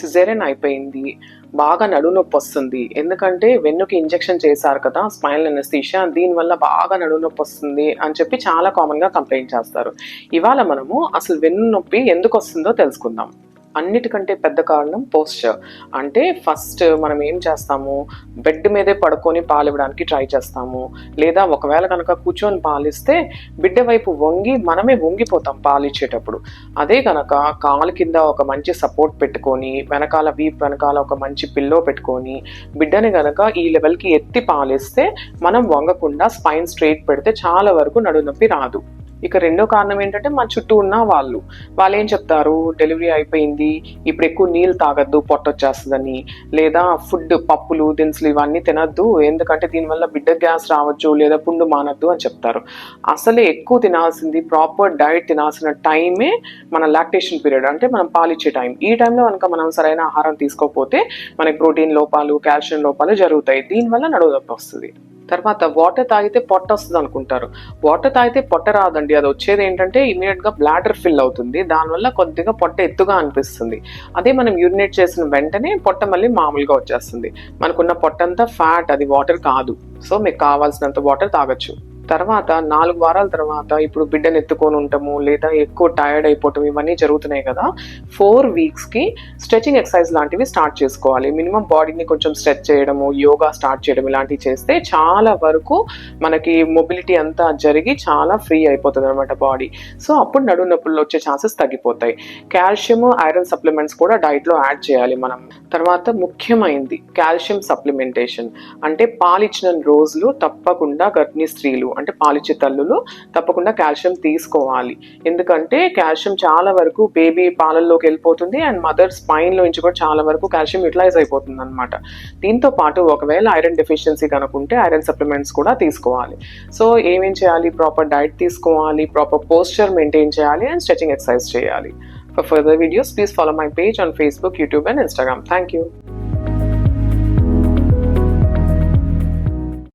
Caesarean అయిపోయింది, బాగా నడుము నొప్పి వస్తుంది, ఎందుకంటే వెన్నుకి ఇంజెక్షన్ చేశారు కదా స్పైనల్ అనెస్థీషియా, దీనివల్ల బాగా నడుము నొప్పి వస్తుంది అని చెప్పి చాలా కామన్గా కంప్లైంట్ చేస్తారు. ఇవాళ మనము అసలు వెన్ను నొప్పి ఎందుకు వస్తుందో తెలుసుకుందాం. అన్నిటికంటే పెద్ద కారణం పోస్చర్. అంటే ఫస్ట్ మనం ఏం చేస్తాము, బెడ్ మీదే పడుకొని పాలివ్వడానికి ట్రై చేస్తాము, లేదా ఒకవేళ కనుక కూర్చొని పాలిస్తే బిడ్డ వైపు వంగి మనమే వంగిపోతాం పాలిచ్చేటప్పుడు. అదే కనుక కాలు కింద ఒక మంచి సపోర్ట్ పెట్టుకొని, వెనకాల వీప్ వెనకాల ఒక మంచి పిల్లో పెట్టుకొని బిడ్డని కనుక ఈ లెవెల్కి ఎత్తి పాలిస్తే మనం వంగకుండా స్పైన్ స్ట్రైట్ పెడితే చాలా వరకు నడునొప్పి రాదు. ఇక రెండో కారణం ఏంటంటే మన చుట్టూ ఉన్న వాళ్ళు ఏం చెప్తారు, డెలివరీ అయిపోయింది ఇప్పుడు ఎక్కువ నీళ్ళు తాగద్దు పొట్టొచ్చేస్తుందని, లేదా ఫుడ్ పప్పులు దినుసులు ఇవన్నీ తినద్దు ఎందుకంటే దీనివల్ల బిడ్డ గ్యాస్ రావచ్చు, లేదా పుండు మానద్దు అని చెప్తారు. అసలే ఎక్కువ తినాల్సింది ప్రాపర్ డైట్ తినాల్సిన టైమే మన లాక్టేషన్ పీరియడ్, అంటే మనం పాలిచ్చే టైం. ఈ టైంలో కనుక మనం సరైన ఆహారం తీసుకోకపోతే మనకి ప్రోటీన్ లోపాలు కాల్షియం లోపాలు జరుగుతాయి, దీనివల్ల నడుము నొప్పి వస్తుంది. తర్వాత వాటర్ తాగితే పొట్ట వస్తుంది అనుకుంటారు. వాటర్ తాగితే పొట్ట రాదండి, అది వచ్చేది ఏంటంటే ఇమీడియట్గా బ్లాడర్ ఫిల్ అవుతుంది, దానివల్ల కొద్దిగా పొట్ట ఎత్తుగా అనిపిస్తుంది. అదే మనం యూరినేట్ చేసిన వెంటనే పొట్ట మళ్ళీ మామూలుగా వచ్చేస్తుంది. మనకున్న పొట్టంతా ఫ్యాట్, అది వాటర్ కాదు. సో మీకు కావాల్సినంత వాటర్ తాగొచ్చు. తర్వాత 4 వారాల తర్వాత ఇప్పుడు బిడ్డను ఎత్తుకొని ఉంటాము, లేదా ఎక్కువ టైర్డ్ అయిపోవటం, ఇవన్నీ జరుగుతున్నాయి కదా. 4 వీక్స్కి స్ట్రెచింగ్ ఎక్సర్సైజ్ లాంటివి స్టార్ట్ చేసుకోవాలి. మినిమం బాడీని కొంచెం స్ట్రెచ్ చేయడము, యోగా స్టార్ట్ చేయడం ఇలాంటివి చేస్తే చాలా వరకు మనకి మొబిలిటీ అంతా జరిగి చాలా ఫ్రీ అయిపోతుంది అనమాట బాడీ. సో అప్పుడు నడుము నొప్పులు వచ్చే ఛాన్సెస్ తగ్గిపోతాయి. కాల్షియం ఐరన్ సప్లిమెంట్స్ కూడా డైట్లో యాడ్ చేయాలి మనం. తర్వాత ముఖ్యమైనది కాల్షియం సప్లిమెంటేషన్, అంటే పాలిచ్చిన రోజులు తప్పకుండా గర్భిణీ స్త్రీలు అంటే పాలిచ్చే తల్లులు తప్పకుండా కాల్షియం తీసుకోవాలి. ఎందుకంటే కాల్షియం చాలా వరకు బేబీ పాలల్లోకి వెళ్ళిపోతుంది అండ్ మదర్ స్పైన్ లో నుంచి కూడా చాలా వరకు కాల్షియం యూటిలైజ్ అయిపోతుంది అనమాట. దీంతో పాటు ఒకవేళ ఐరన్ డెఫిషియన్సీ కనుకుంటే ఐరన్ సప్లిమెంట్స్ కూడా తీసుకోవాలి. సో ఏమేం చేయాలి, ప్రాపర్ డైట్ తీసుకోవాలి, ప్రాపర్ పోస్చర్ మెయింటైన్ చేయాలి అండ్ స్ట్రెచింగ్ ఎక్సర్సైజ్ చేయాలి. For further videos, please follow my page on Facebook, YouTube and Instagram. Thank you.